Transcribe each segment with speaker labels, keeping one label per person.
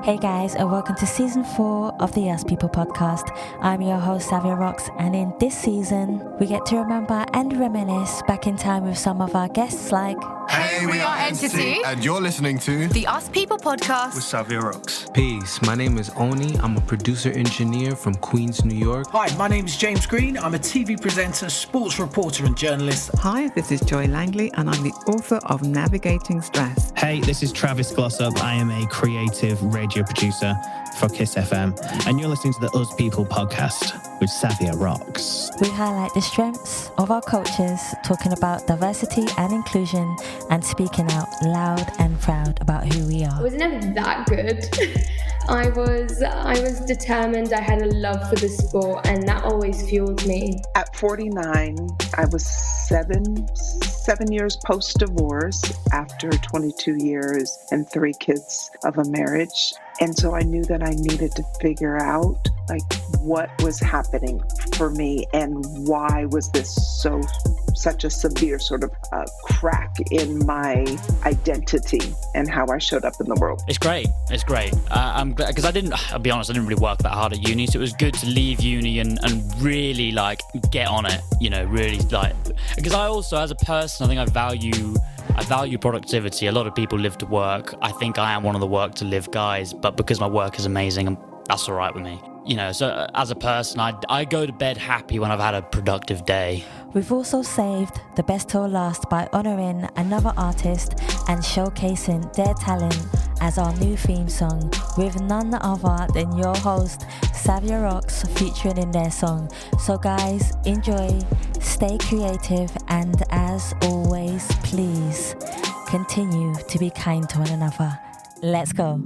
Speaker 1: Hey guys, and welcome to season 4 of the Yes People podcast. I'm your host, Savia Rocks, and in this season, we get to remember and reminisce back in time with some of our guests like...
Speaker 2: Hey, we are Entity,
Speaker 3: and you're listening to
Speaker 2: the Us People podcast
Speaker 4: with Savia Rocks.
Speaker 5: Peace, my name is Oni. I'm a producer-engineer from Queens, New York.
Speaker 4: Hi, my name is James Green. I'm a TV presenter, sports reporter and journalist.
Speaker 6: Hi, this is Joy Langley and I'm the author of Navigating Stress.
Speaker 7: Hey, this is Travis Glossop. I am a creative radio producer for Kiss FM and you're listening to the Us People podcast with Savia Rocks.
Speaker 1: We highlight the strengths of our cultures, talking about diversity and inclusion and speaking out loud and proud about who we are.
Speaker 8: I was never that good. I was determined. I had a love for the sport and that always fueled me.
Speaker 6: At 49, I was seven years post-divorce after 22 years and 3 kids of a marriage. And so I knew that I needed to figure out what was happening for me and why was this such a severe sort of crack in my identity and how I showed up in the world.
Speaker 9: It's great. I'm glad because I'll be honest, I didn't really work that hard at uni, so it was good to leave uni and really get on it, really because I also, as a person, I think I value productivity. A lot of people live to work. I think I am one of the work to live guys, but because my work is amazing, that's all right with me. So as a person, I go to bed happy when I've had a productive day.
Speaker 1: We've also saved the best till last by honouring another artist and showcasing their talent as our new theme song with none other than your host, Savia Rocks, featuring in their song. So guys, enjoy, stay creative, and as always, please continue to be kind to one another. Let's go.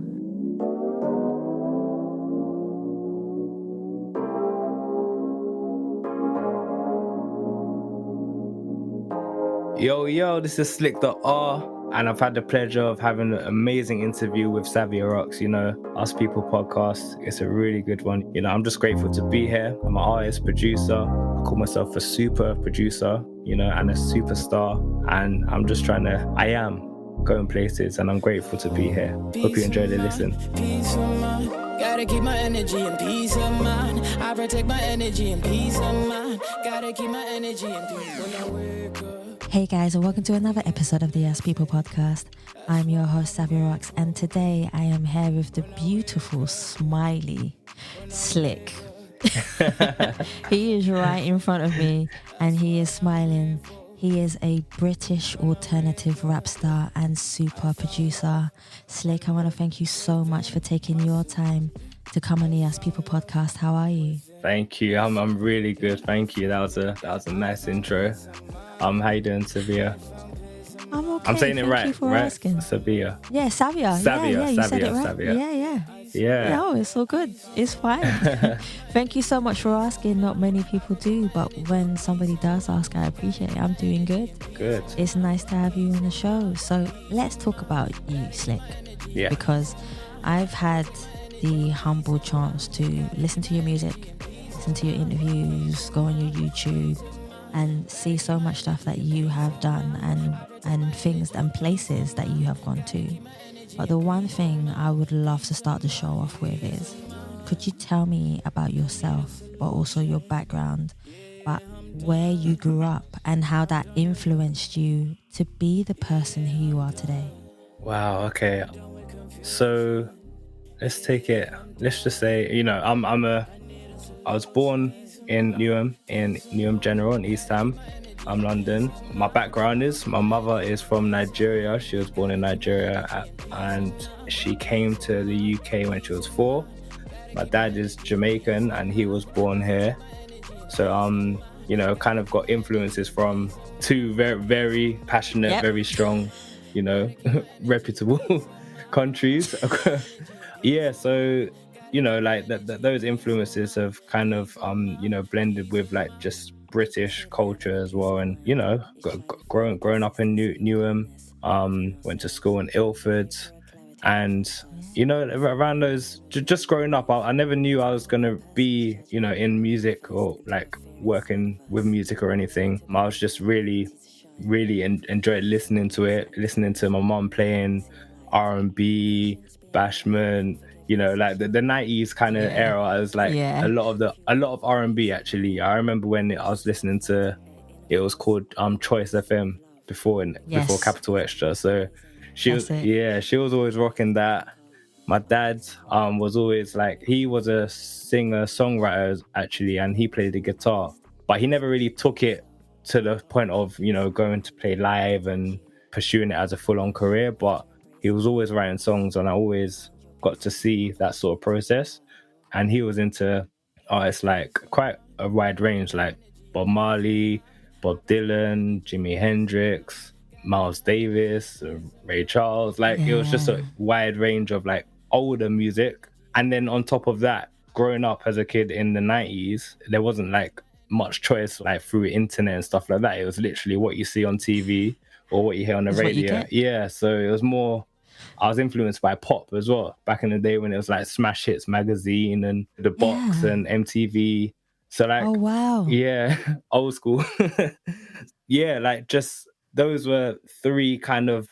Speaker 5: Yo, this is SlickdotR, and I've had the pleasure of having an amazing interview with Savia Rocks, Us People podcast. It's a really good one. I'm just grateful to be here. I'm an artist, producer. I call myself a super producer, and a superstar. And I am going places, and I'm grateful to be here. Hope you enjoy the listen.
Speaker 10: Gotta keep my energy and peace of mind. I protect my energy and peace of mind. Gotta keep my energy and peace when I wake up.
Speaker 1: Hey guys, and welcome to another episode of the Yes People podcast. I'm your host, Savia Rocks, and today I am here with the beautiful, smiley, Slick. He is right in front of me, and he is smiling. He is a British alternative rap star and super producer. Slick, I want to thank you so much for taking your time to come on the Yes People podcast. How are you?
Speaker 5: Thank you. I'm really good. Thank you. That was a nice intro. How you doing, Savia?
Speaker 1: I'm okay.
Speaker 5: I'm saying it right,
Speaker 1: Thank you for
Speaker 5: right?
Speaker 1: asking.
Speaker 5: Savia.
Speaker 1: Yeah, Savia. Yeah, you said it right.
Speaker 5: Savia.
Speaker 1: Yeah. No, it's all good. It's fine. Thank you so much for asking. Not many people do, but when somebody does ask, I appreciate it. I'm doing good.
Speaker 5: Good.
Speaker 1: It's nice to have you on the show. So let's talk about you, Slick.
Speaker 5: Yeah.
Speaker 1: Because I've had the humble chance to listen to your music, listen to your interviews, go on your YouTube, and see so much stuff that you have done and things and places that you have gone to. But the one thing I would love to start the show off with is, could you tell me about yourself, but also your background, but where you grew up and how that influenced you to be the person who you are today?
Speaker 5: Wow, okay. So let's just say, I was born in Newham General in East Ham. I'm London. My background is, my mother is from Nigeria. She was born in Nigeria and she came to the UK when she was 4. My dad is Jamaican and he was born here. So, kind of got influences from 2 very, very passionate, very strong, reputable countries. Yeah, so, those influences have kind of, blended with just British culture as well, and growing up in Newham, went to school in Ilford, and around those, just growing up, I never knew I was gonna be in music or working with music or anything. I was just really enjoyed listening to my mom playing R&B, bashment, you know, like the 90s kind of era. I was like a lot of R&B actually. I remember when I was listening to, it was called Choice FM before Capital Extra. So she was always rocking that. My dad was always like, he was a singer-songwriter actually, and he played the guitar, but he never really took it to the point of, you know, going to play live and pursuing it as a full-on career. But he was always writing songs, and I always got to see that sort of process. And he was into artists like quite a wide range, like Bob Marley, Bob Dylan, Jimi Hendrix, Miles Davis, Ray Charles. Like it was just a wide range of like older music. And then on top of that, growing up as a kid in the 90s, there wasn't like much choice like through internet and stuff like that. It was literally what you see on TV or what you hear on the radio. Yeah, so it was more, I was influenced by pop as well back in the day when it was like Smash Hits magazine and The Box and MTV. So like,
Speaker 1: oh wow,
Speaker 5: yeah, old school. Yeah, like just those were three kind of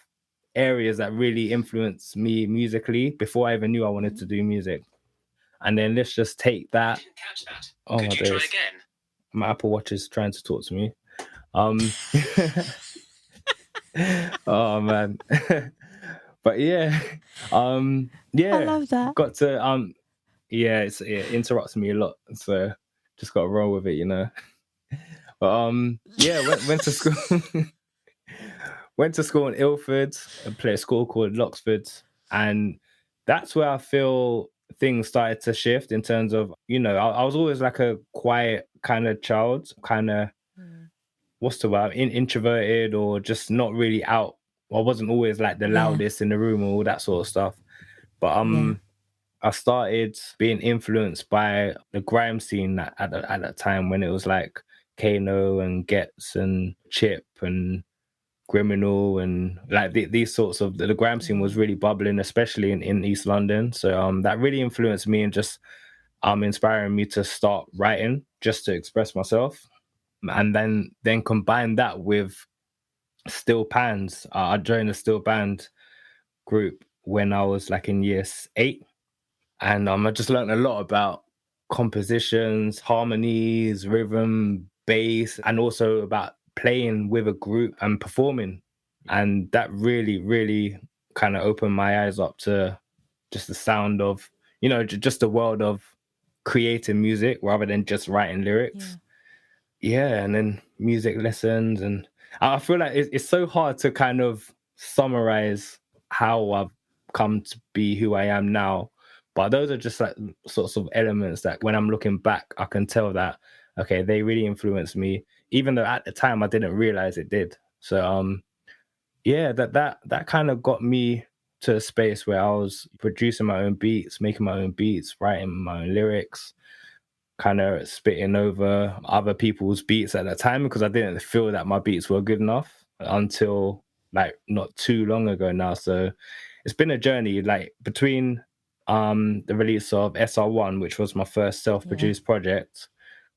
Speaker 5: areas that really influenced me musically before I even knew I wanted to do music. And then let's just take that. Oh my days. Try again? My Apple Watch is trying to talk to me. Oh man. But yeah. Yeah.
Speaker 1: I love that.
Speaker 5: Got to it interrupts me a lot. So just gotta roll with it, you know. But went to school. Went to school in Ilford and played a school called Loxford. And that's where I feel things started to shift in terms of, you know, I was always like a quiet kind of child, kind of, what's the word, introverted or just not really out. I wasn't always like the loudest in the room or all that sort of stuff. But I started being influenced by the grime scene at that time when it was like Kano and Gets and Chip and Criminal and like these sorts of the grime scene was really bubbling, especially in East London. So that really influenced me and just inspiring me to start writing just to express myself. And then combine that with steel pans. I joined a steel band group when I was like in year 8, and I just learned a lot about compositions, harmonies, rhythm, bass, and also about playing with a group and performing. And that really, really kind of opened my eyes up to just the sound of, you know, just the world of creating music rather than just writing lyrics. Yeah, and then music lessons. And I feel like it's so hard to kind of summarize how I've come to be who I am now. But those are just like sorts of elements that when I'm looking back, I can tell that, okay, they really influenced me, even though at the time I didn't realize it did. So, that kind of got me to a space where I was producing my own beats, making my own beats, writing my own lyrics, kind of spitting over other people's beats at that time because I didn't feel that my beats were good enough until like not too long ago now. So it's been a journey, like between the release of SR1, which was my first self-produced project.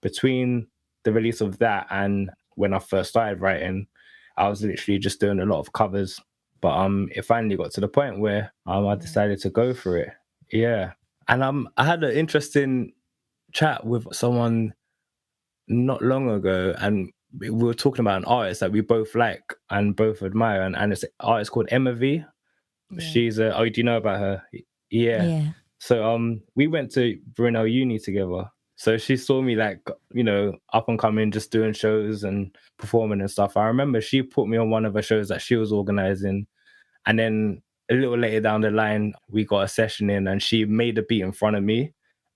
Speaker 5: Between the release of that and when I first started writing, I was literally just doing a lot of covers. But it finally got to the point where I decided to go for it. Yeah. And I had an interesting chat with someone not long ago, and we were talking about an artist that we both like and both admire, and it's an artist called Emma V. She's do you know about her? Yeah. So we went to Brunel Uni together. So she saw me like, you know, up and coming, just doing shows and performing and stuff. I remember she put me on one of her shows that she was organizing. And then a little later down the line, we got a session in and she made a beat in front of me.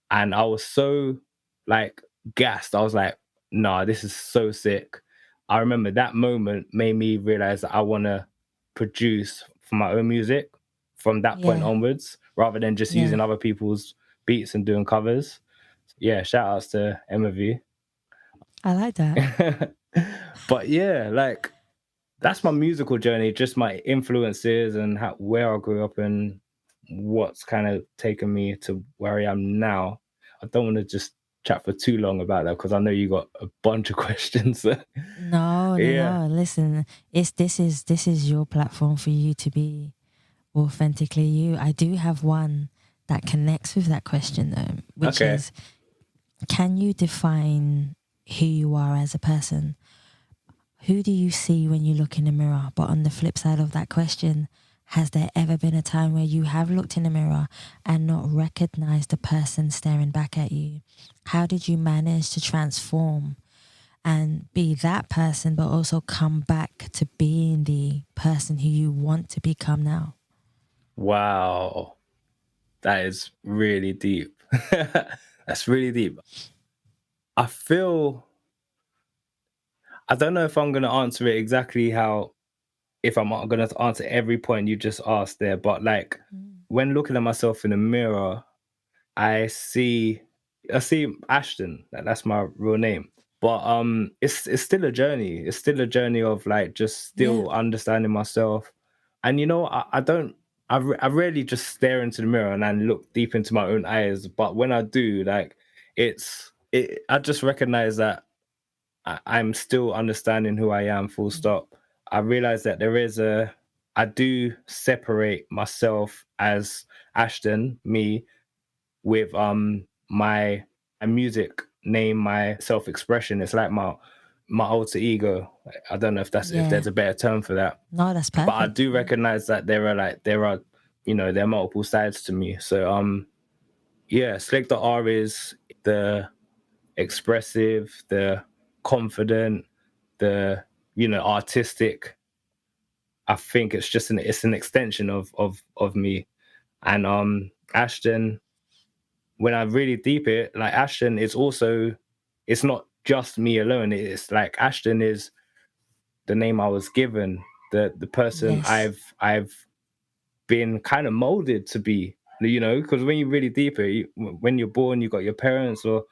Speaker 5: And I was so like gassed. I was like, nah, this is so sick. I remember that moment made me realize that I want to produce for my own music from that point onwards, rather than just using other people's beats and doing covers. Yeah, shout outs to Emma V.
Speaker 1: I like that.
Speaker 5: But yeah, like that's my musical journey, just my influences and where I grew up and what's kind of taken me to where I am now. I don't want to just chat for too long about that because I know you got a bunch of questions.
Speaker 1: No. Listen, this is your platform for you to be authentically you. I do have one that connects with that question though, which
Speaker 5: Okay.
Speaker 1: is, can you define who you are as a person? Who do you see when you look in the mirror? But on the flip side of that question, has there ever been a time where you have looked in the mirror and not recognized the person staring back at you? How did you manage to transform and be that person, but also come back to being the person who you want to become now?
Speaker 5: Wow. That is really deep. That's really deep. I don't know if I'm going to answer it exactly if I'm going to answer every point you just asked there, but like when looking at myself in the mirror, I see Ashton. That's my real name. But it's still a journey. It's still a journey of like just still understanding myself. And I rarely just stare into the mirror and then look deep into my own eyes. But when I do, like I just recognize that I'm still understanding who I am, full stop. I realize that I do separate myself as Ashton, me, with my music name, my self-expression. It's like my alter ego. I don't know if there's a better term for that.
Speaker 1: No, that's perfect.
Speaker 5: But I do recognize that there are multiple sides to me. So SlickdotR is the expressive, the confident, the artistic. I think it's an extension of me. And Ashton, when I really deep it, like Ashton is also, it's not just me alone. It's like Ashton is the name I was given, the person I've been kind of molded to be, because when you really deep it, when you're born, you got your parents or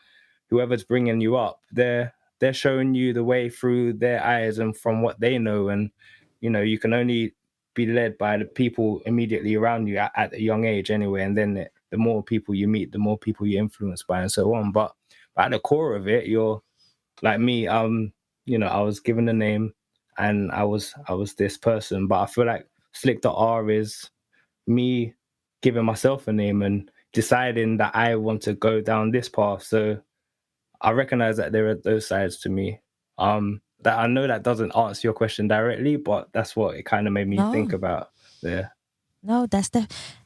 Speaker 5: whoever's bringing you up, they're showing you the way through their eyes and from what they know. And, you can only be led by the people immediately around you at a young age anyway. And then the more people you meet, the more people you're influenced by and so on. But at the core of it, you're like me, I was given a name and I was this person, but I feel like SlickdotR is me giving myself a name and deciding that I want to go down this path. So I recognize that there are those sides to me. That I know that doesn't answer your question directly, but that's what it kind of made me think about there.
Speaker 1: No, that's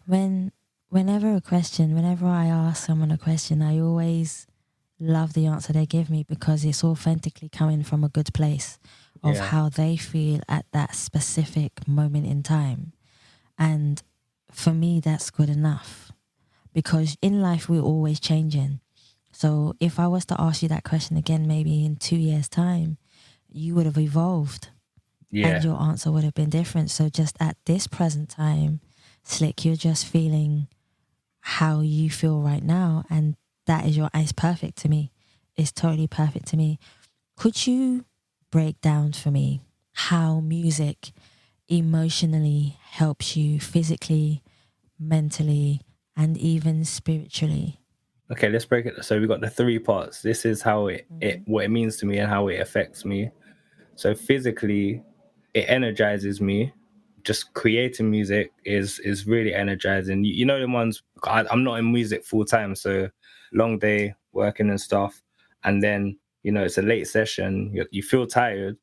Speaker 1: whenever I ask someone a question, I always love the answer they give me because it's authentically coming from a good place of how they feel at that specific moment in time. And for me, that's good enough because in life, we're always changing. So if I was to ask you that question again, maybe in 2 years' time, you would have evolved and your answer would have been different. So just at this present time, Slick, you're just feeling how you feel right now. And that is it's perfect to me. It's totally perfect to me. Could you break down for me how music emotionally helps you physically, mentally, and even spiritually?
Speaker 5: Okay, let's break it. So we got the 3 parts. This is how what it means to me and how it affects me. So physically, it energizes me. Just creating music is really energizing. You know the ones, I'm not in music full time, so long day working and stuff. And then, it's a late session. You feel tired,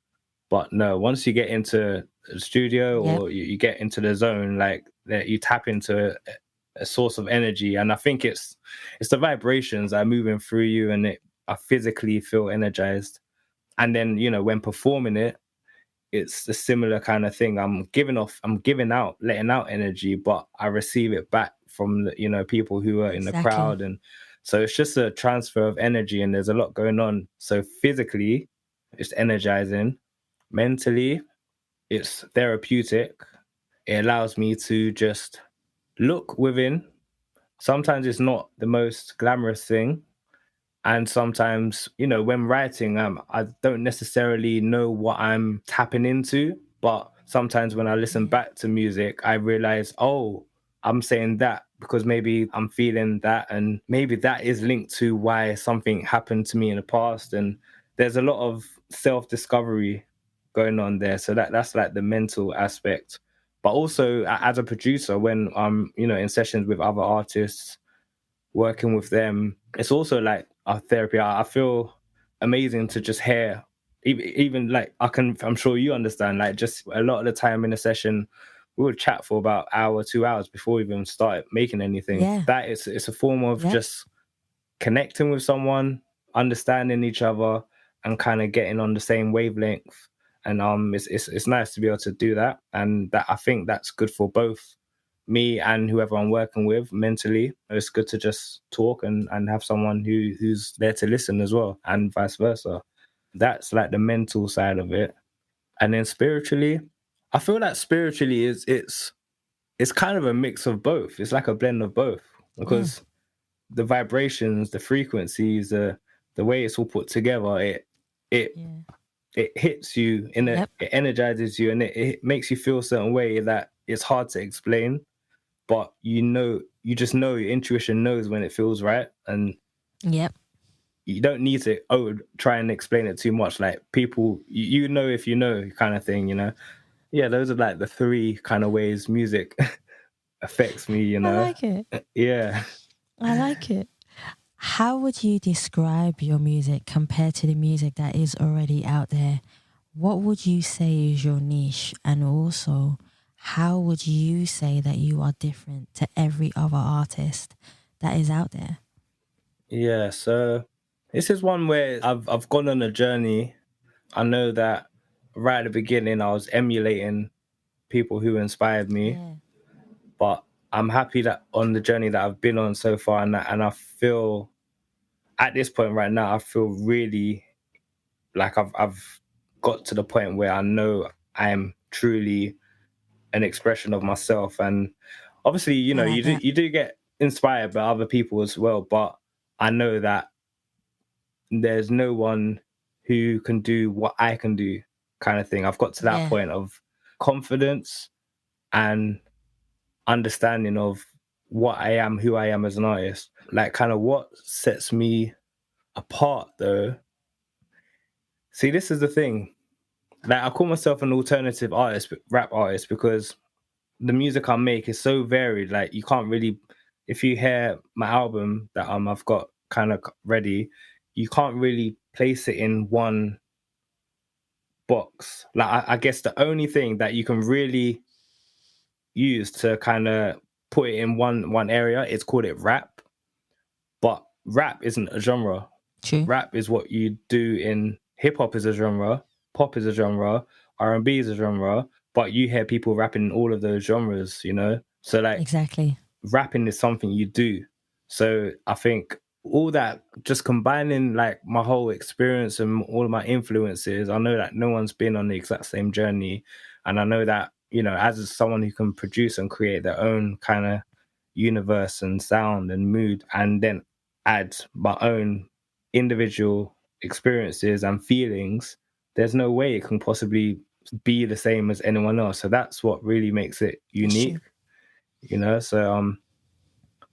Speaker 5: but no, once you get into the studio or you get into the zone, like you tap into a source of energy. And I think it's the vibrations that are moving through you and I physically feel energized. And then, when performing it, it's a similar kind of thing. I'm letting out energy, but I receive it back from the, people who are in the crowd. And so it's just a transfer of energy and there's a lot going on. So physically, it's energizing. Mentally, it's therapeutic. It allows me to just look within. Sometimes it's not the most glamorous thing. And sometimes, when writing, I don't necessarily know what I'm tapping into. But sometimes when I listen back to music, I realize, oh, I'm saying that because maybe I'm feeling that. And maybe that is linked to why something happened to me in the past. And there's a lot of self-discovery going on there. So that's like the mental aspect. But also as a producer, when I'm, in sessions with other artists, working with them, it's also like a therapy. I feel amazing to just hear, even like I'm sure you understand, like just a lot of the time in a session, we would chat for about an hour, 2 hours before we even started making anything.
Speaker 1: Yeah.
Speaker 5: It's a form of just connecting with someone, understanding each other, and kind of getting on the same wavelength. And it's nice to be able to do that, and that I think that's good for both me and whoever I'm working with mentally. It's good to just talk and have someone who's there to listen as well, and vice versa. That's like the mental side of it. And then spiritually, I feel like spiritually it's kind of a mix of both. It's like a blend of both, because the vibrations, the frequencies, the way it's all put together, it hits you it energizes you, and it makes you feel a certain way that it's hard to explain, but you just know, your intuition knows when it feels right, and you don't need to try and explain it too much. Like people, you know if you know, kind of thing, those are like the three kind of ways music affects me.
Speaker 1: I like it.
Speaker 5: Yeah,
Speaker 1: I like it. How would you describe your music compared to the music that is already out there? What would you say is your niche? And also, how would you say that you are different to every other artist that is out there?
Speaker 5: Yeah, so this is one where I've gone on a journey. I know that right at the beginning I was emulating people who inspired me, but I'm happy that on the journey that I've been on so far, and I feel at this point right now, I feel really like I've got to the point where I know I'm truly an expression of myself. And obviously, you do get inspired by other people as well, but I know that there's no one who can do what I can do, kind of thing. I've got to that point of confidence and understanding of what I am, who I am as an artist. Like, kind of what sets me apart, though. See, this is the thing. Like, I call myself an alternative artist, rap artist, because the music I make is so varied. Like, you can't really, if you hear my album that I've got kind of ready, you can't really place it in one box. Like, I guess the only thing that you can really use to kind of put it in one area, it's called it rap. But rap isn't a genre.
Speaker 1: True.
Speaker 5: Rap is what you do in hip hop is a genre, pop is a genre, R&B is a genre, but you hear people rapping in all of those genres, So like,
Speaker 1: exactly,
Speaker 5: rapping is something you do. So I think all that, just combining like my whole experience and all of my influences, I know that no one's been on the exact same journey, and I know that, as someone who can produce and create their own kind of universe and sound and mood, and then add my own individual experiences and feelings, there's no way it can possibly be the same as anyone else. So that's what really makes it unique, so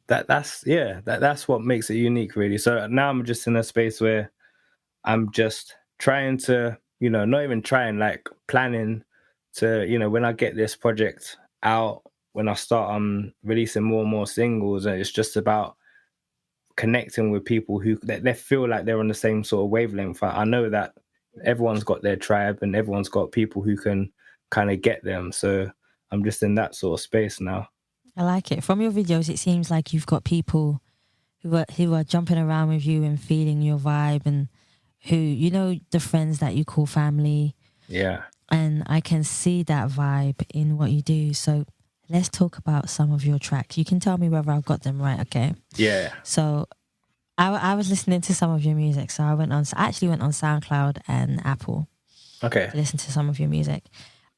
Speaker 5: that's what makes it unique, really. So now I'm just in a space where I'm just trying to, not even trying, like planning to, when I get this project out, when I start releasing more and more singles, and it's just about connecting with people who they feel like they're on the same sort of wavelength. I know that everyone's got their tribe and everyone's got people who can kind of get them. So I'm just in that sort of space now.
Speaker 1: I like it. From your videos, it seems like you've got people who are jumping around with you and feeling your vibe, and who, the friends that you call family.
Speaker 5: Yeah.
Speaker 1: And I can see that vibe in what you do. So let's talk about some of your tracks. You can tell me whether I've got them right, okay?
Speaker 5: Yeah.
Speaker 1: So I was listening to some of your music. So I actually went on SoundCloud and Apple.
Speaker 5: Okay.
Speaker 1: To listen to some of your music.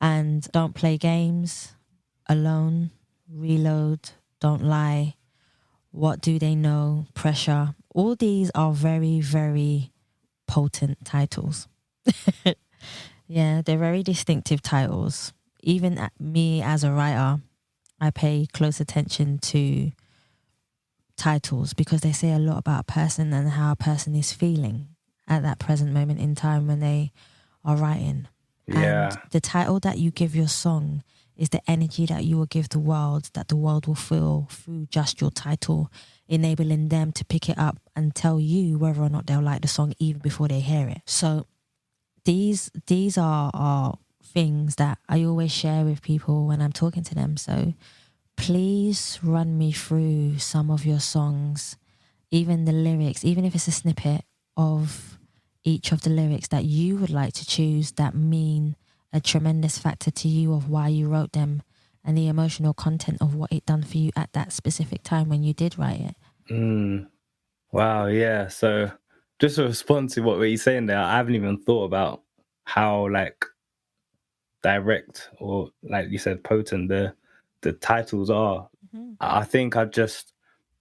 Speaker 1: And Don't Play Games, Alone, Reload, Don't Lie, What Do They Know, Pressure. All these are very, very potent titles. Yeah, they're very distinctive titles. Even me as a writer, I pay close attention to titles because they say a lot about a person and how a person is feeling at that present moment in time when they are writing.
Speaker 5: Yeah.
Speaker 1: And the title that you give your song is the energy that you will give the world, that the world will feel through just your title, enabling them to pick it up and tell you whether or not they'll like the song even before they hear it. So these are things that I always share with people when I'm talking to them. So please run me through some of your songs, even the lyrics, even if it's a snippet of each of the lyrics that you would like to choose that mean a tremendous factor to you of why you wrote them and the emotional content of what it done for you at that specific time when you did write it.
Speaker 5: Wow, yeah. So just to respond to what were you saying there, I haven't even thought about how like direct or like you said potent the titles are. I think I just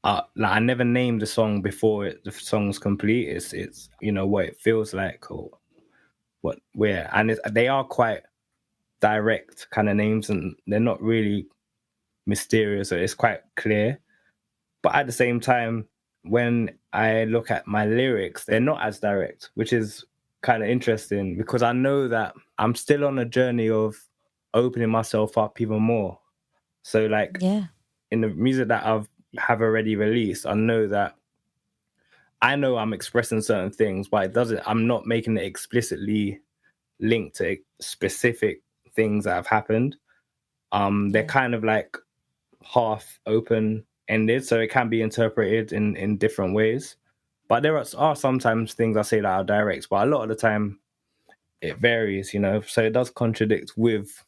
Speaker 5: like I never named the song before the song's complete. It's you know what it feels like or what where, and they are quite direct kind of names, and they're not really mysterious, so it's quite clear. But at the same time, when I look at my lyrics, they're not as direct, which is kind of interesting because I know that I'm still on a journey of opening myself up even more. So like in the music that have already released, I know I'm expressing certain things, but I'm not making it explicitly linked to specific things that have happened. They're kind of like half open ended, so it can be interpreted in different ways. But there are sometimes things I say that are direct, but a lot of the time it varies, you know. So it does contradict with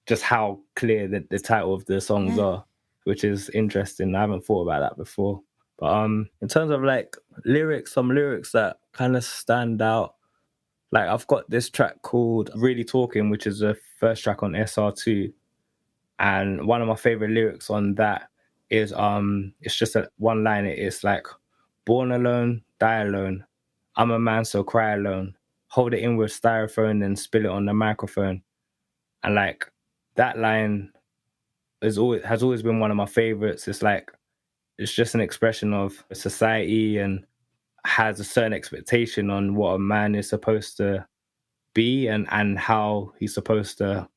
Speaker 5: just how clear the title of the songs are, which is interesting. I haven't thought about that before. But in terms of like lyrics, some lyrics that kind of stand out, like I've got this track called Really Talking, which is the first track on SR2. And one of my favorite lyrics on that is it's just one line. It's like, born alone, die alone. I'm a man, so cry alone. Hold it in with styrofoam and spill it on the microphone. And like that line has always been one of my favorites. It's like it's just an expression of society and has a certain expectation on what a man is supposed to be and how he's supposed to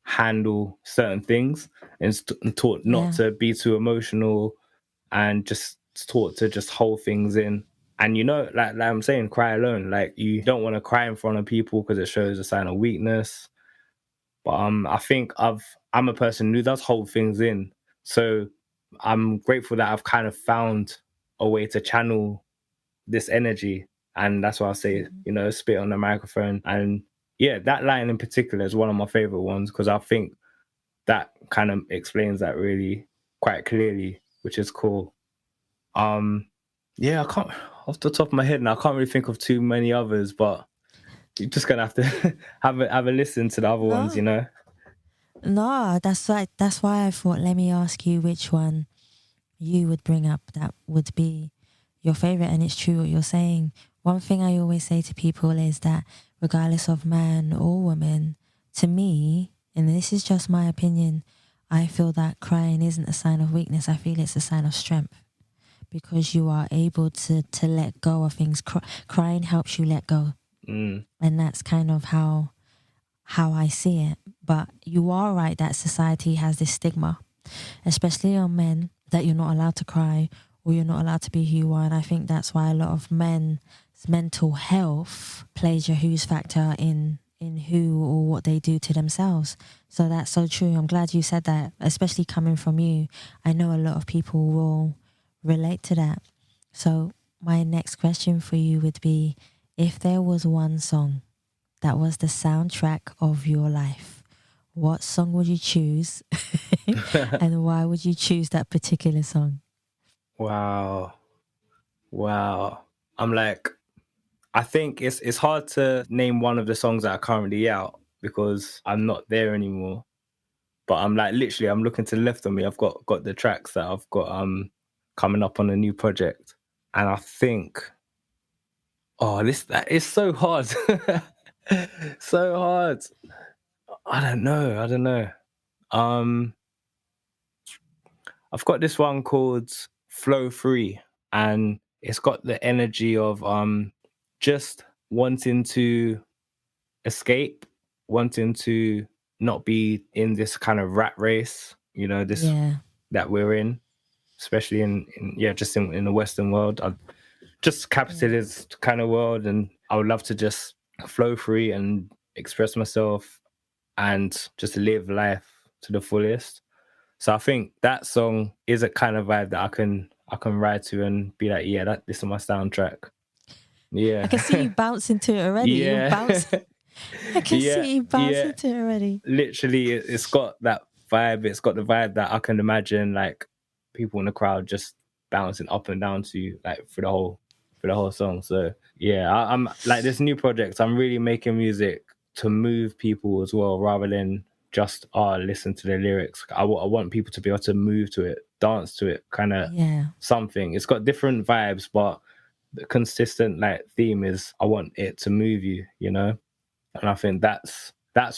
Speaker 5: handle certain things, and taught not to be too emotional and just taught to just hold things in. And you know, like I'm saying, cry alone. Like you don't want to cry in front of people because it shows a sign of weakness. But I think I'm a person who does hold things in. So I'm grateful that I've kind of found a way to channel this energy. And that's why I say, you know, spit on the microphone. And yeah, that line in particular is one of my favorite ones because I think that kind of explains that really quite clearly, which is cool. Yeah, I can't, off the top of my head now, I can't really think of too many others, but you're just gonna have to have a listen to the other ones, you know.
Speaker 1: No, that's right. That's why I thought, let me ask you which one you would bring up that would be your favorite. And it's true what you're saying. One thing I always say to people is that regardless of man or woman, to me, and this is just my opinion, I feel that crying isn't a sign of weakness. I feel it's a sign of strength because you are able to let go of things. Crying helps you let go. And that's kind of how I see it. But you are right that society has this stigma, especially on men, that you're not allowed to cry or you're not allowed to be who you are. And I think that's why a lot of men's mental health plays a huge factor in who or what they do to themselves. So that's so true. I'm glad you said that, especially coming from you. I know a lot of people will relate to that. So my next question for you would be, if there was one song that was the soundtrack of your life, what song would you choose? And why would you choose that particular song?
Speaker 5: Wow. I think it's hard to name one of the songs that are currently out because I'm not there anymore. But I'm like literally I'm looking to the left of me. I've got the tracks that I've got coming up on a new project. And I think that is so hard. So hard. I don't know. I've got this one called Flow Free, and it's got the energy of just wanting to escape, wanting to not be in this kind of rat race, you know, this that we're in, especially in just in the Western world. Just capitalist kind of world, and I would love to just flow free and express myself and just live life to the fullest. So I think that song is a kind of vibe that I can ride to and be like, yeah, this is my soundtrack. Yeah,
Speaker 1: I can see you bouncing to it already.
Speaker 5: Yeah.
Speaker 1: I can see you bouncing to it already.
Speaker 5: Literally, it's got that vibe. It's got the vibe that I can imagine, like people in the crowd just bouncing up and down to, like, for the whole song. So yeah, I'm like, this new project, I'm really making music to move people as well, rather than just listen to the lyrics. I want people to be able to move to it, dance to it, kind of something. It's got different vibes, but the consistent like theme is I want it to move you, you know. And I think that's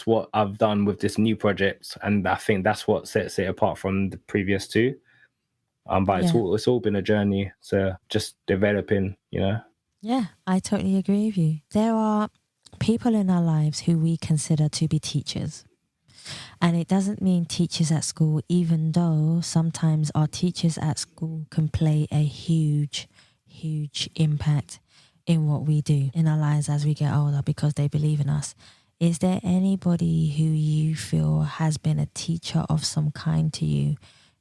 Speaker 5: what I've done with this new project, and I think that's what sets it apart from the previous two. But it's all been a journey to just developing, you know.
Speaker 1: Yeah, I totally agree with you. There are people in our lives who we consider to be teachers. And it doesn't mean teachers at school, even though sometimes our teachers at school can play a huge, huge impact in what we do in our lives as we get older, because they believe in us. Is there anybody who you feel has been a teacher of some kind to you,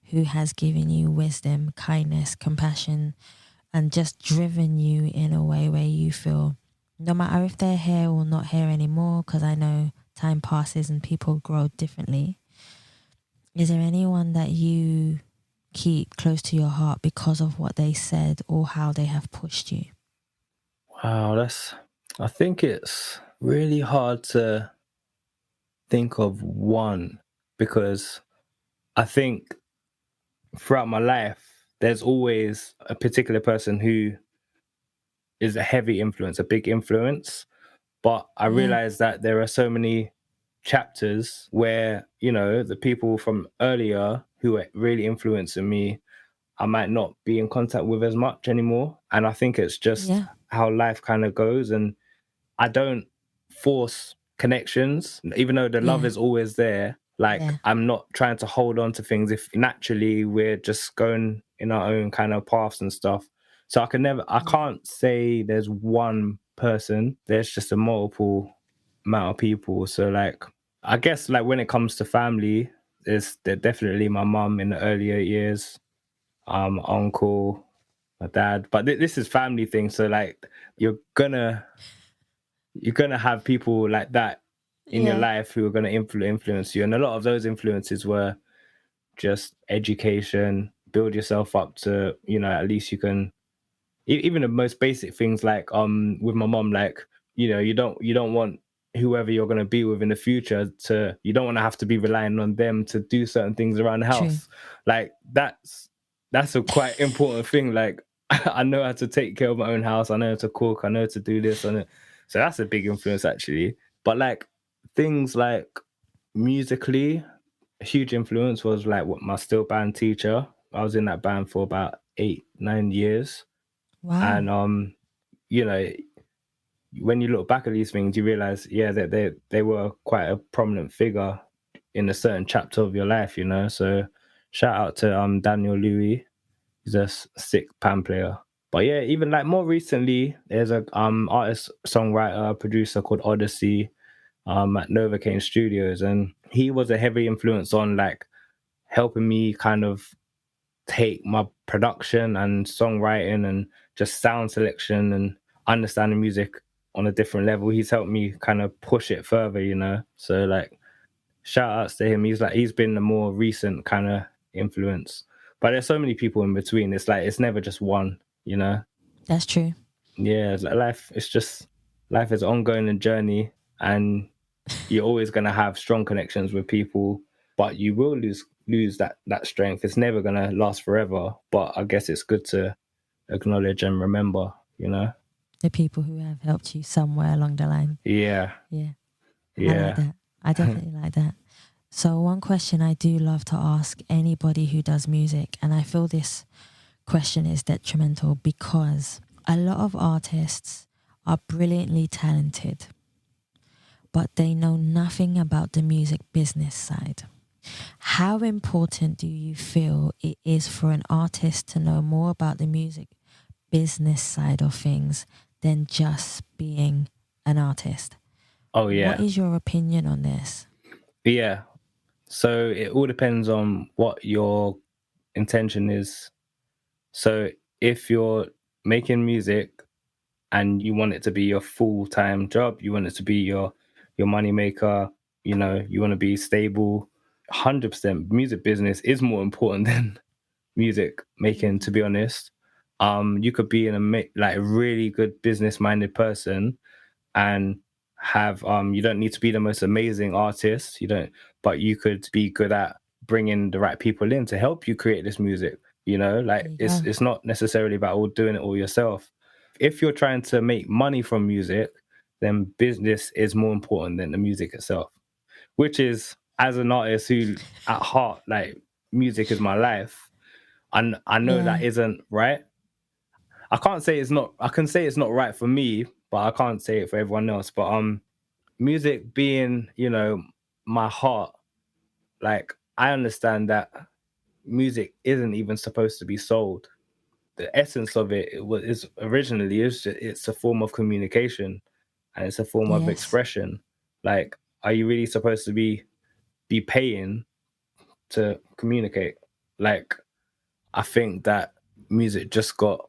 Speaker 1: who has given you wisdom, kindness, compassion, and just driven you in a way where you feel, no matter if they're here or not here anymore, because I know time passes and people grow differently, is there anyone that you keep close to your heart because of what they said or how they have pushed you?
Speaker 5: Wow, I think it's really hard to think of one, because I think throughout my life, there's always a particular person who is a heavy influence, a big influence. But I realized that there are so many chapters where, you know, the people from earlier who are really influencing me, I might not be in contact with as much anymore. And I think it's just how life kind of goes. And I don't force connections, even though the love is always there. Like, I'm not trying to hold on to things if naturally we're just going in our own kind of paths and stuff. So I can't say there's one person. There's just a multiple amount of people. So like, I guess like when it comes to family, there's definitely my mum in the earlier years, uncle, my dad. But this is family thing. So like, you're gonna have people like that in your life who are going to influence you. And a lot of those influences were just education, build yourself up to, you know, at least you can, even the most basic things like with my mom, like, you know, you don't want whoever you're going to be with in the future you don't want to have to be relying on them to do certain things around the house. True. Like that's a quite important thing. Like, I know how to take care of my own house. I know how to cook. I know how to do this. So that's a big influence actually. But like things like musically, a huge influence was like what my still band teacher. I was in that band for about 8-9 years. Wow. And you know, when you look back at these things, you realize, that they were quite a prominent figure in a certain chapter of your life, you know. So shout out to Daniel Louis. He's a sick pan player. But yeah, even like more recently, there's a artist, songwriter, producer called Odyssey at Novocaine Studios, and he was a heavy influence on like helping me kind of take my production and songwriting and just sound selection and understanding music on a different level. He's helped me kind of push it further, you know. So like, shout outs to him. He's been a more recent kind of influence. But there's so many people in between. It's like, it's never just one, you know.
Speaker 1: That's true.
Speaker 5: Yeah, it's like life is an ongoing journey, and you're always going to have strong connections with people, but you will lose that strength. It's never going to last forever, but I guess it's good to acknowledge and remember, you know,
Speaker 1: the people who have helped you somewhere along the line.
Speaker 5: Yeah.
Speaker 1: I like that. I definitely like that. So one question I do love to ask anybody who does music, and I feel this question is detrimental because a lot of artists are brilliantly talented, but they know nothing about the music business side. How important do you feel it is for an artist to know more about the music business side of things than just being an artist?
Speaker 5: Oh yeah.
Speaker 1: What is your opinion on this?
Speaker 5: Yeah. So it all depends on what your intention is. So if you're making music and you want it to be your full-time job, you want it to be your money maker, you know, you want to be stable, 100% music business is more important than music making, to be honest. You could be like a really good business-minded person and have you don't need to be the most amazing artist, but you could be good at bringing the right people in to help you create this music, you know, like it's not necessarily about all doing it all yourself. If you're trying to make money from music, then business is more important than the music itself, which is, as an artist who at heart, like, music is my life, and I know that isn't right. I can say it's not right for me, but I can't say it for everyone else. But music being, you know, my heart, like, I understand that music isn't even supposed to be sold. The essence of it's originally it's a form of communication, and it's a form of expression. Like, are you really supposed to be paying to communicate? Like, I think that music just got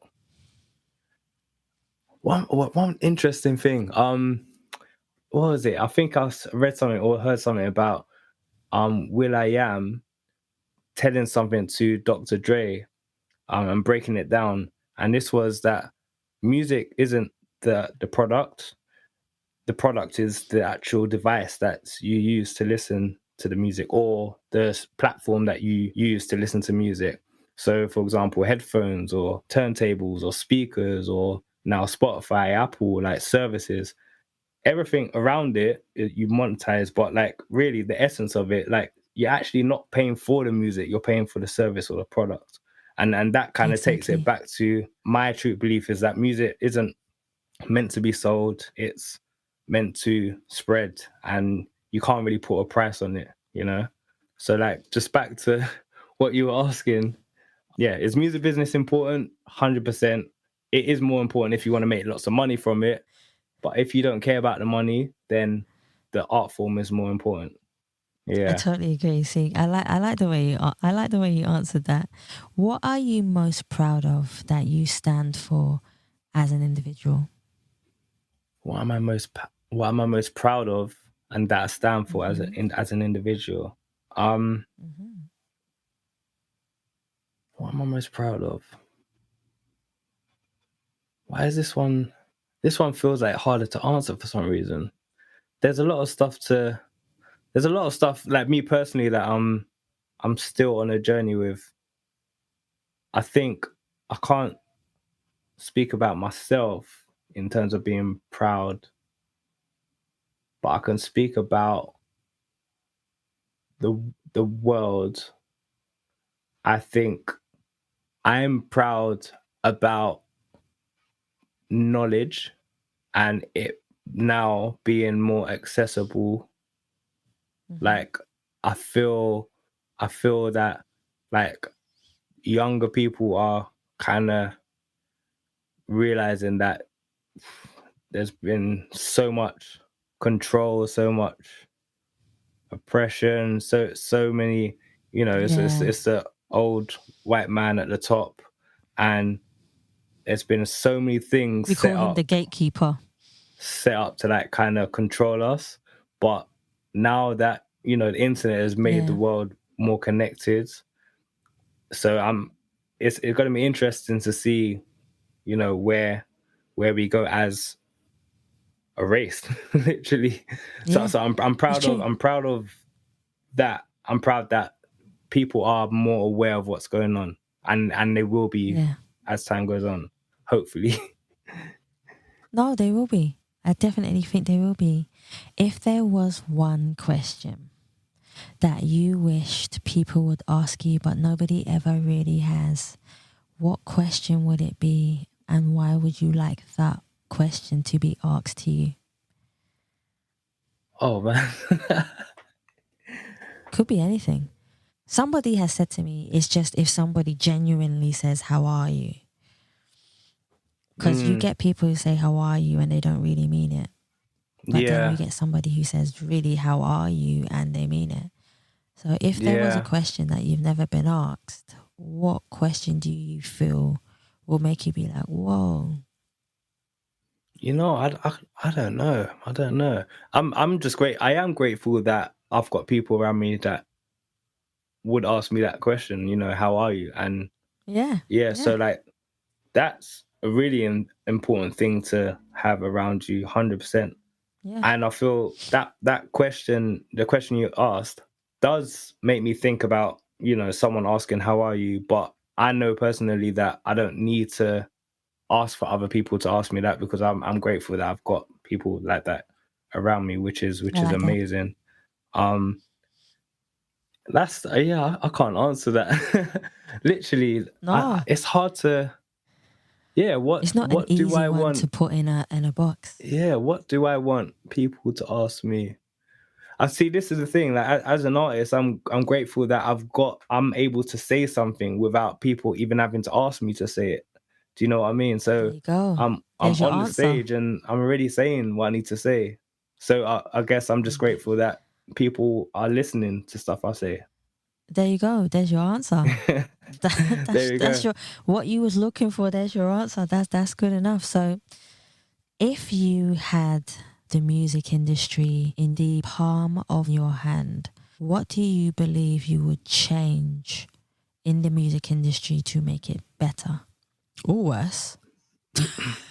Speaker 5: one interesting thing. What was it? I think I read something or heard something about will.i.am telling something to Dr. Dre and breaking it down. And this was that music isn't the product. The product is the actual device that you use to listen to the music, or the platform that you use to listen to music. So, for example, headphones or turntables or speakers, or now Spotify, Apple, like, services, everything around it you monetize, but, like, really the essence of it, like, you're actually not paying for the music, you're paying for the service or the product. And that kind of takes it back to my true belief is that music isn't meant to be sold, it's meant to spread, and you can't really put a price on it, you know? So, like, just back to what you were asking, yeah, is music business important? 100%. It is more important if you want to make lots of money from it. But if you don't care about the money, then the art form is more important. Yeah.
Speaker 1: I totally agree. See, I like the way you answered that. What are you most proud of that you stand for as an individual?
Speaker 5: What am I most proud of and that I stand for as an individual? What am I most proud of? Why is this one feels like harder to answer for some reason. There's a lot of stuff like me personally that I'm still on a journey with. I think I can't speak about myself in terms of being proud, but I can speak about the world. I think I'm proud about knowledge and it now being more accessible. Like, I feel that, like, younger people are kind of realizing that there's been so much control, so much oppression, so many, you know, it's the old white man at the top, and there's been so many things
Speaker 1: We call him the gatekeeper,
Speaker 5: set up to, like, kind of control us. But now that, you know, the internet has made the world more connected, so it's going to be interesting to see, you know, where we go as a race, literally. So I'm proud of that. I'm proud that people are more aware of what's going on, and they will be as time goes on, hopefully.
Speaker 1: No, they will be. I definitely think they will be. If there was one question that you wished people would ask you but nobody ever really has, what question would it be, and why would you like that question to be asked to you?
Speaker 5: Oh man.
Speaker 1: Could be anything. Somebody has said to me, it's just if somebody genuinely says, "How are you?" Because you get people who say, "How are you?" and they don't really mean it. But then you get somebody who says, "Really, how are you?" and they mean it. So if there was a question that you've never been asked, what question do you feel will make you be like, whoa?
Speaker 5: You know, I don't know. I don't know. I'm just great. I am grateful that I've got people around me that would ask me that question, you know, how are you? And
Speaker 1: Yeah.
Speaker 5: so like that's a really important thing to have around you, 100%.
Speaker 1: Yeah.
Speaker 5: And I feel that question, the question you asked, does make me think about, you know, someone asking how are you, but I know personally that I don't need to ask for other people to ask me that, because I'm grateful that I've got people like that around me, which is
Speaker 1: I like that.
Speaker 5: amazing. That's I can't answer that. Literally,
Speaker 1: No.
Speaker 5: it's hard to. Yeah,
Speaker 1: It's not an
Speaker 5: what do
Speaker 1: easy
Speaker 5: I
Speaker 1: one
Speaker 5: want?
Speaker 1: to put in a box.
Speaker 5: Yeah, what do I want people to ask me? I see. This is the thing. Like as an artist, I'm grateful that I'm able to say something without people even having to ask me to say it. Do you know what I mean?
Speaker 1: There
Speaker 5: So
Speaker 1: you go.
Speaker 5: I'm
Speaker 1: There's your
Speaker 5: on the
Speaker 1: answer.
Speaker 5: stage and I'm already saying what I need to say. So I guess I'm just grateful that people are listening to stuff I say.
Speaker 1: There you go. There's your answer.
Speaker 5: There you
Speaker 1: that's
Speaker 5: go.
Speaker 1: what you was looking for. There's your answer. That's good enough. So if you had the music industry in the palm of your hand, what do you believe you would change in the music industry to make it better or worse?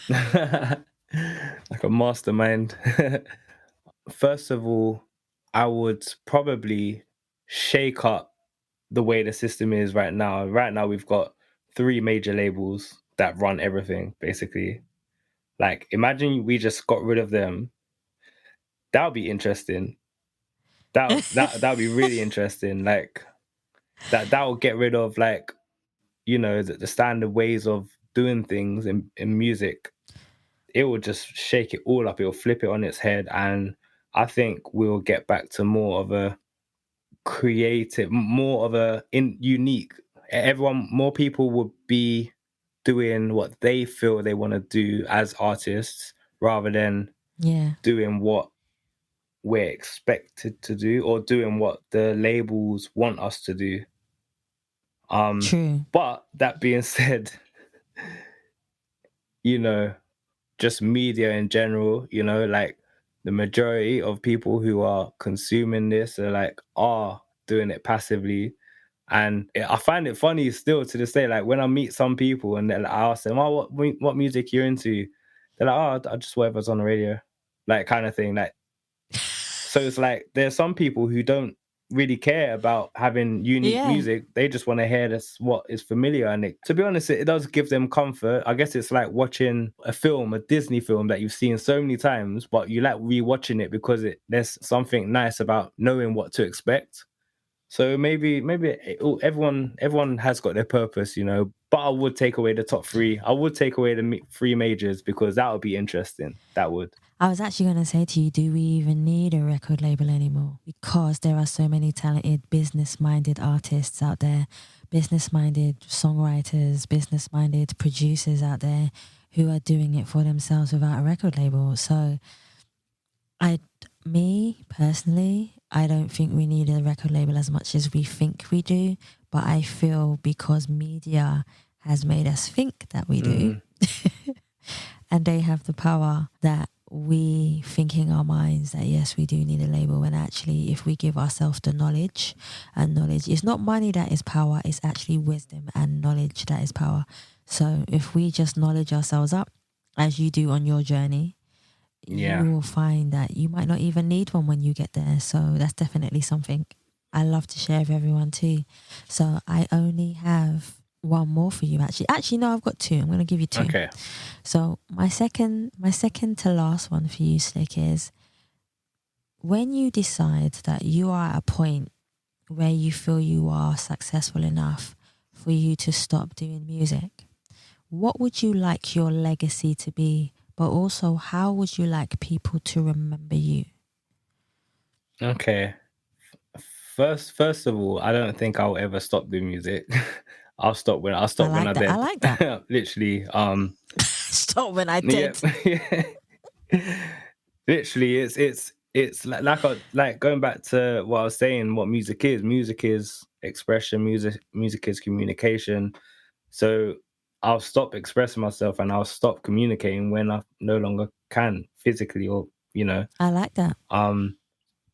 Speaker 5: Like a mastermind. First of all, I would probably shake up the way the system is right now. Right now, we've got 3 major labels that run everything, basically. Like, imagine we just got rid of them. That would be interesting. That would be really interesting. Like, that will get rid of, like, you know, the standard ways of doing things in music. It will just shake it all up. It will flip it on its head, and I think we'll get back to more of a creative, more of a unique. More people would be doing what they feel they want to do as artists, rather than doing what we're expected to do or doing what the labels want us to do.
Speaker 1: True.
Speaker 5: But that being said, you know, just media in general, you know, like the majority of people who are consuming this are doing it passively. And I find it funny still to this day, like when I meet some people and I ask them, "Oh, what music you're into?" They're like, "Oh, I just whatever's on the radio," like kind of thing. Like, so it's like there's some people who don't really care about having unique music. They just want to hear this what is familiar, and to be honest, it does give them comfort. I guess it's like watching a film, a Disney film that you've seen so many times, but you like rewatching it because there's something nice about knowing what to expect. So maybe everyone has got their purpose, you know. But I would take away the top 3. I would take away the 3 majors, because that would be interesting. That would.
Speaker 1: I was actually going to say to you, do we even need a record label anymore? Because there are so many talented, business-minded artists out there, business-minded songwriters, business-minded producers out there who are doing it for themselves without a record label. So me personally, I don't think we need a record label as much as we think we do. But I feel because media has made us think that we do, and they have the power that we think in our minds that yes, we do need a label, when actually if we give ourselves the knowledge, and knowledge is not money that is power, it's actually wisdom and knowledge that is power. So if we just knowledge ourselves up as you do on your journey, you will find that you might not even need one when you get there. So that's definitely something I love to share with everyone too. So I only have one more for you actually no, I've got 2. I'm going to give you 2.
Speaker 5: Okay.
Speaker 1: So my second to last one for you, Slick, is when you decide that you are at a point where you feel you are successful enough for you to stop doing music, what would you like your legacy to be? But also, how would you like people to remember you?
Speaker 5: Okay. First of all, I don't think I'll ever stop doing music. I'll stop when I'm dead.
Speaker 1: I like that.
Speaker 5: Literally.
Speaker 1: Stop when I
Speaker 5: Yeah.
Speaker 1: did.
Speaker 5: Literally, it's like going back to what I was saying. What music is? Music is expression. Music is communication. So I'll stop expressing myself and I'll stop communicating when I no longer can physically, or
Speaker 1: I like that.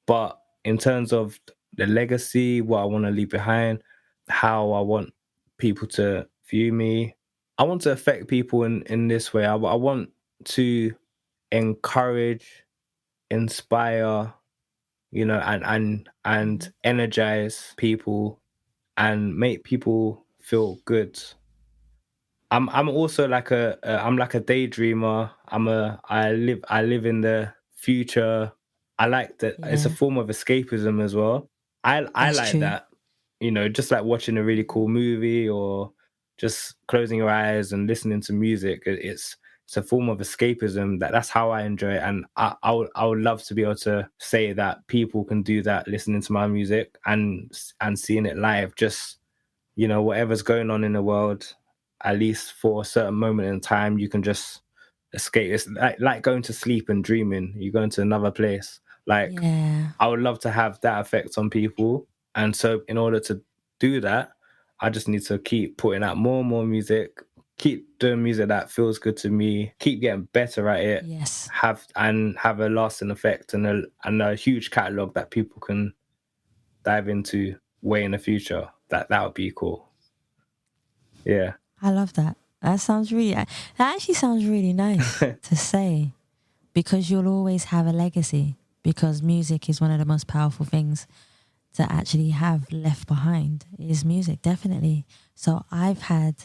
Speaker 5: But in terms of the legacy, what I want to leave behind, how I want people to view me, I want to affect people in this way. I want to encourage, inspire, and energize people and make people feel good. I'm also like I'm like a daydreamer. I live in the future. I like that. It's a
Speaker 1: Yeah.
Speaker 5: form of escapism as well. I
Speaker 1: That's
Speaker 5: like
Speaker 1: true.
Speaker 5: that. Just like watching a really cool movie or just closing your eyes and listening to music. It's a form of escapism. That's how I enjoy it, and I would love to be able to say that people can do that listening to my music and seeing it live. Just whatever's going on in the world, at least for a certain moment in time, you can just escape. It's like going to sleep and dreaming. You go into another place. Like,
Speaker 1: Yeah.
Speaker 5: I would love to have that effect on people. And so in order to do that, I just need to keep putting out more and more music, keep doing music that feels good to me, keep getting better at it.
Speaker 1: Yes.
Speaker 5: Have a lasting effect and a huge catalog that people can dive into way in the future. That would be cool. Yeah.
Speaker 1: I love that. That actually sounds really nice to say, because you'll always have a legacy, because music is one of the most powerful things to actually have left behind is music, definitely. So I've had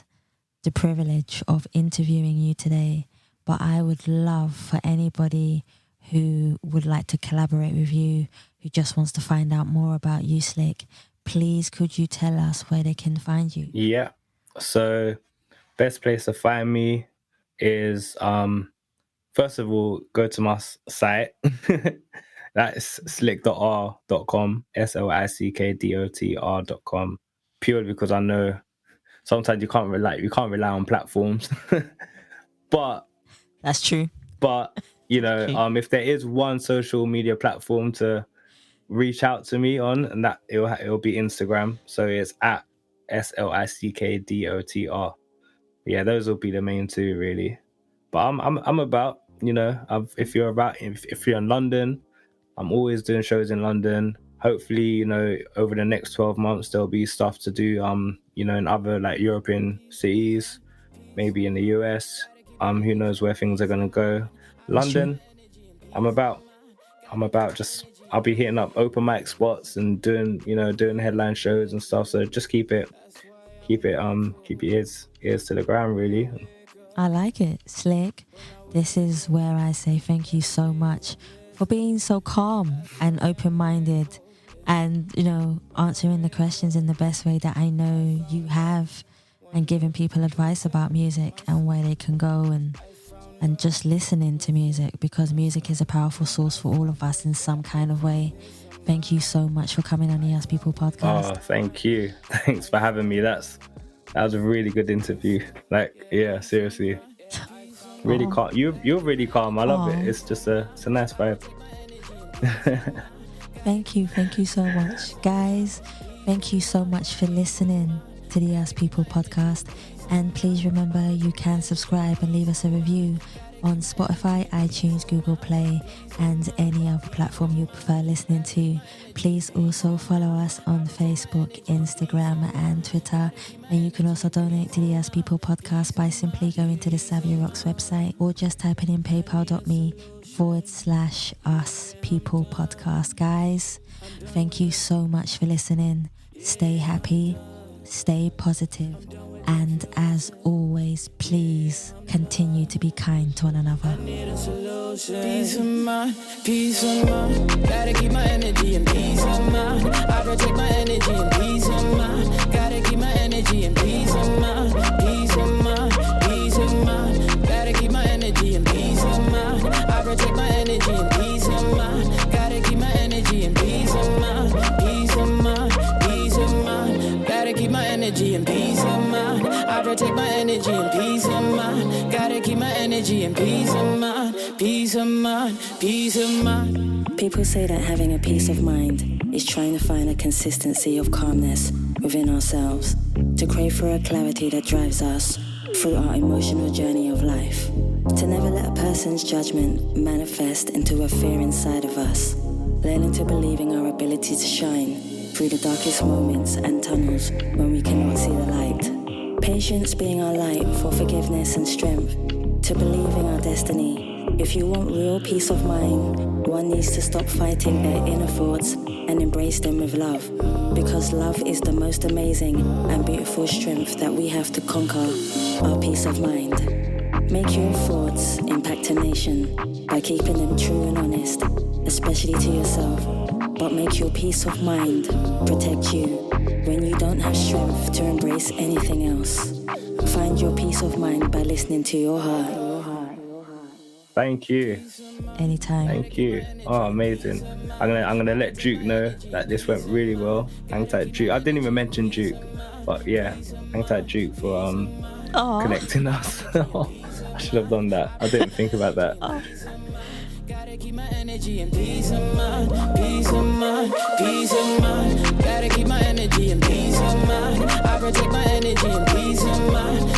Speaker 1: the privilege of interviewing you today, but I would love for anybody who would like to collaborate with you, who just wants to find out more about you, Slick, please could you tell us where they can find you?
Speaker 5: Yeah. So best place to find me is first of all, go to my site. That's SlickdotR.com, SlickdotR.com. Purely because I know sometimes you can't rely on platforms. But
Speaker 1: that's true.
Speaker 5: But if there is one social media platform to reach out to me on, and that it'll be Instagram. So it's at SlickdotR. Yeah, those will be the main two really. But I'm about, if you're in London, I'm always doing shows in London. Hopefully, over the next 12 months there'll be stuff to do in other like European cities, maybe in the US. Who knows where things are gonna go. London, I'm about I'll be hitting up open mic spots and doing headline shows and stuff. So just keep your ears to the ground, really.
Speaker 1: I like it, Slick. This is where I say thank you so much for being so calm and open-minded and, answering the questions in the best way that I know you have, and giving people advice about music and where they can go and just listening to music, because music is a powerful source for all of us in some kind of way. Thank you so much for coming on the Us People podcast.
Speaker 5: Oh, thank you. Thanks for having me. That was a really good interview. Like, yeah, seriously. Really calm. You're really calm. I love it. It's just it's a nice vibe.
Speaker 1: Thank you so much, guys. Thank you so much for listening to the Us People podcast, and please remember you can subscribe and leave us a review on Spotify, iTunes, Google Play, and any other platform you prefer listening to. Please also follow us on Facebook, Instagram, and Twitter. And you can also donate to the Us People podcast by simply going to the Savia Rocks website or just typing in paypal.me/Us People podcast. Guys, thank you so much for listening. Stay happy, stay positive, and as always, please continue to be kind to one another.
Speaker 10: Peace of mind, peace of mind. Gotta keep my energy and peace of mind. I protect my energy and peace of mind. Gotta keep my energy and peace of mind. Peace of mind, peace of mind. Gotta keep my energy and peace of mind. I protect my energy and peace of mind. Gotta keep my energy and peace energy and peace of mind. Gotta keep my energy and peace of mind. Peace of mind, peace of mind.
Speaker 3: People say that having a peace of mind is trying to find a consistency of calmness within ourselves, to crave for a clarity that drives us through our emotional journey of life, to never let a person's judgment manifest into a fear inside of us, learning to believe in our ability to shine through the darkest moments and tunnels when we cannot see the light. Patience being our light for forgiveness and strength, to believe in our destiny. If you want real peace of mind, one needs to stop fighting their inner thoughts and embrace them with love, because love is the most amazing and beautiful strength that we have to conquer our peace of mind. Make your thoughts impact a nation by keeping them true and honest, especially to yourself, but make your peace of mind protect you when you don't have strength to embrace anything else. Find your peace of mind by listening to your heart.
Speaker 5: Thank you.
Speaker 1: Anytime.
Speaker 5: Thank you. Oh, amazing. I'm gonna let Duke know that this went really well. Thanks to Duke. I didn't even mention Duke, but yeah, thanks to Duke for connecting us. I should have done that. I didn't think about that.
Speaker 10: Gotta keep my energy and peace of mind, peace of mind, peace of mind. Gotta keep my energy and peace of mind. I protect my energy and peace of mind.